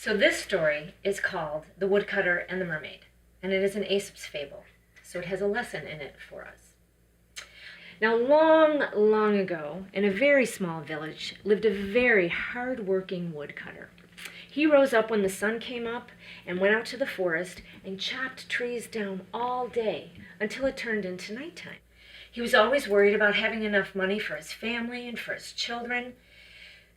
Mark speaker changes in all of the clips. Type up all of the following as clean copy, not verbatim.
Speaker 1: So this story is called The Woodcutter and the Mermaid, and it is an Aesop's fable, so it has a lesson in it for us. Now, long, long ago, in a very small village, lived a very hard-working woodcutter. He rose up when the sun came up and went out to the forest and chopped trees down all day until it turned into nighttime. He was always worried about having enough money for his family and for his children.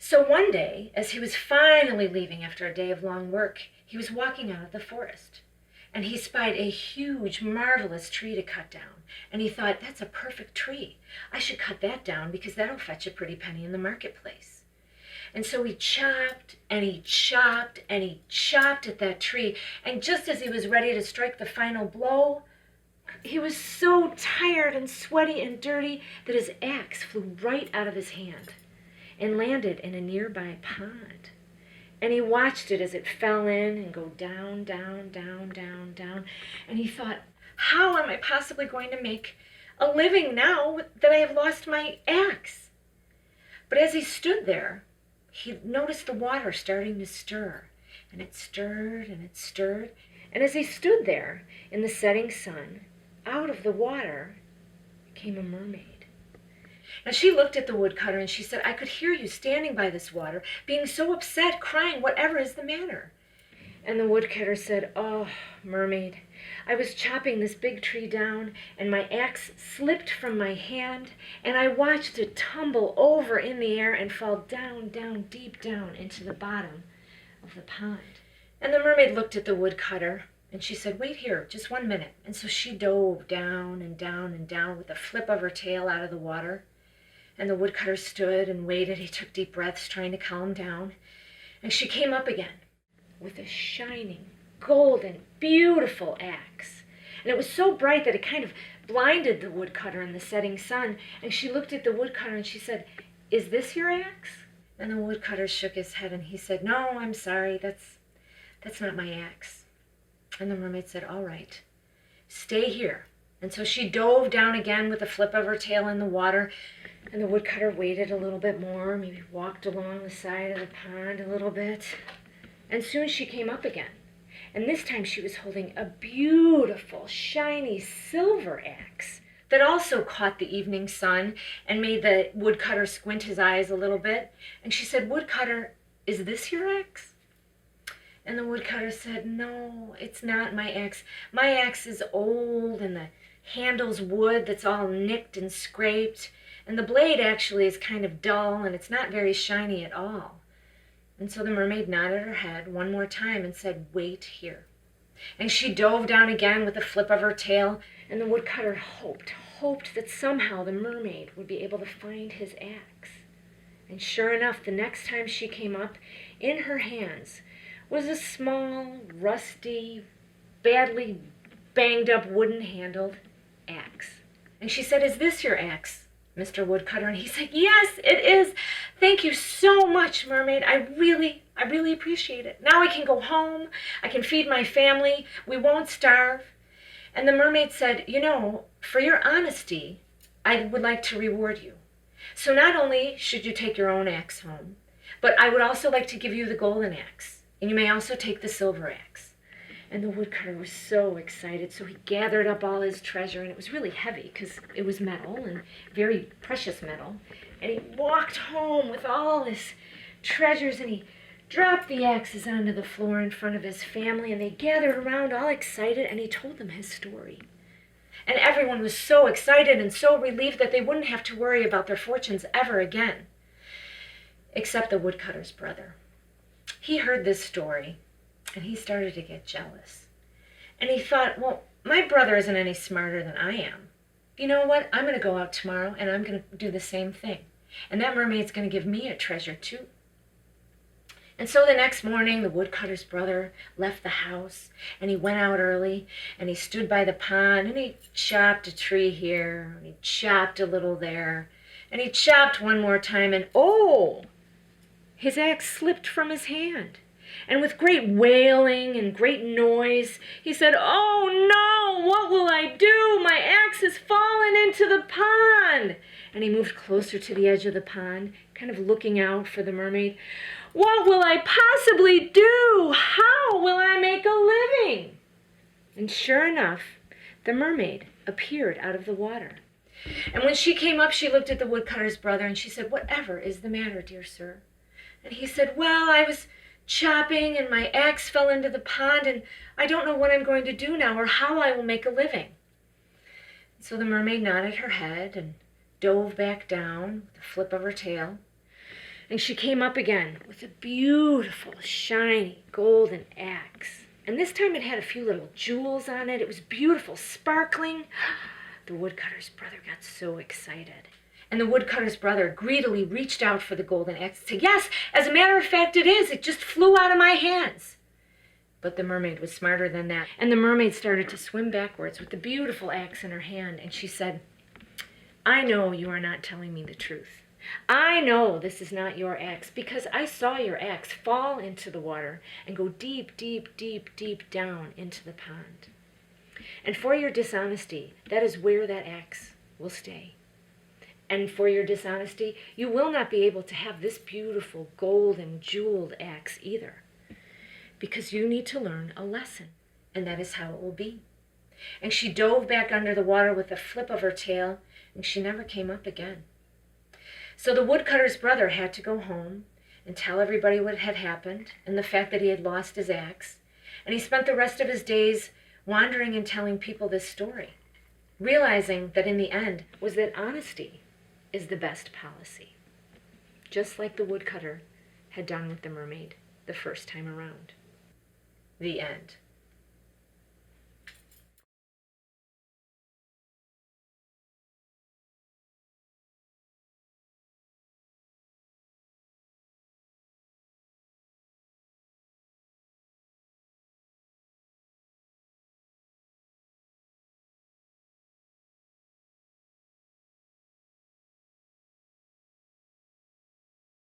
Speaker 1: So one day, as he was finally leaving after a day of long work, he was walking out of the forest. And he spied a huge, marvelous tree to cut down. And he thought, that's a perfect tree. I should cut that down because that'll fetch a pretty penny in the marketplace. And so he chopped and he chopped and he chopped at that tree. And just as he was ready to strike the final blow, he was so tired and sweaty and dirty that his axe flew right out of his hand and landed in a nearby pond. And he watched it as it fell in and go down, down, down, down, down. And he thought, how am I possibly going to make a living now that I have lost my axe? But as he stood there, he noticed the water starting to stir. And it stirred and it stirred. And as he stood there in the setting sun, out of the water came a mermaid. And she looked at the woodcutter and she said, I could hear you standing by this water, being so upset, crying, whatever is the matter? And the woodcutter said, oh, mermaid, I was chopping this big tree down and my axe slipped from my hand and I watched it tumble over in the air and fall down, down, deep down into the bottom of the pond. And the mermaid looked at the woodcutter and she said, wait here, just 1 minute. And so she dove down and down and down with a flip of her tail out of the water. And the woodcutter stood and waited. He took deep breaths, trying to calm down. And she came up again with a shining, golden, beautiful axe. And it was so bright that it kind of blinded the woodcutter in the setting sun. And she looked at the woodcutter and she said, is this your axe? And the woodcutter shook his head and he said, no, I'm sorry, that's not my axe. And the mermaid said, all right, stay here. And so she dove down again with a flip of her tail in the water. And the woodcutter waited a little bit more, maybe walked along the side of the pond a little bit. And soon she came up again. And this time she was holding a beautiful, shiny silver axe that also caught the evening sun and made the woodcutter squint his eyes a little bit. And she said, woodcutter, is this your axe? And the woodcutter said, no, it's not my axe. My axe is old and the handle's wood that's all nicked and scraped. And the blade actually is kind of dull and it's not very shiny at all. And so the mermaid nodded her head one more time and said, wait here. And she dove down again with a flip of her tail. And the woodcutter hoped that somehow the mermaid would be able to find his axe. And sure enough, the next time she came up, in her hands was a small, rusty, badly banged up wooden-handled axe. And she said, is this your axe, Mr. Woodcutter? And he said, yes, it is. Thank you so much, mermaid. I really appreciate it. Now I can go home. I can feed my family. We won't starve. And the mermaid said, you know, for your honesty, I would like to reward you. So not only should you take your own axe home, but I would also like to give you the golden axe. And you may also take the silver axe. And the woodcutter was so excited, so he gathered up all his treasure, and it was really heavy because it was metal and very precious metal. And he walked home with all his treasures, and he dropped the axes onto the floor in front of his family, and they gathered around all excited, and he told them his story. And everyone was so excited and so relieved that they wouldn't have to worry about their fortunes ever again, except the woodcutter's brother. He heard this story, and he started to get jealous. And he thought, well, my brother isn't any smarter than I am. You know what? I'm going to go out tomorrow, and I'm going to do the same thing. And that mermaid's going to give me a treasure, too. And so the next morning, the woodcutter's brother left the house, and he went out early, and he stood by the pond, and he chopped a tree here, and he chopped a little there, and he chopped one more time, and oh! His axe slipped from his hand. And with great wailing and great noise, he said, oh no, what will I do? My axe has fallen into the pond. and he moved closer to the edge of the pond, kind of looking out for the mermaid. "What will I possibly do? How will I make a living?" And sure enough, the mermaid appeared out of the water. And when she came up, she looked at the woodcutter's brother and she said, "Whatever is the matter, dear sir?" And he said, "Well, I was chopping and my axe fell into the pond and I don't know what I'm going to do now or how I will make a living." So the mermaid nodded her head and dove back down with a flip of her tail. And she came up again with a beautiful, shiny, golden axe. And this time it had a few little jewels on it. It was beautiful, sparkling. The woodcutter's brother got so excited. And the woodcutter's brother greedily reached out for the golden axe and said, "Yes, as a matter of fact it is. It just flew out of my hands." But the mermaid was smarter than that. And the mermaid started to swim backwards with the beautiful axe in her hand. And she said, "I know you are not telling me the truth. I know this is not your axe because I saw your axe fall into the water and go deep, deep, deep, deep down into the pond. And for your dishonesty, that is where that axe will stay. And for your dishonesty, you will not be able to have this beautiful golden jeweled axe either. Because you need to learn a lesson, and that is how it will be." And she dove back under the water with a flip of her tail, and she never came up again. So the woodcutter's brother had to go home and tell everybody what had happened and the fact that he had lost his axe. And he spent the rest of his days wandering and telling people this story, realizing that in the end was that honesty is the best policy, just like the woodcutter had done with the mermaid the first time around. The end.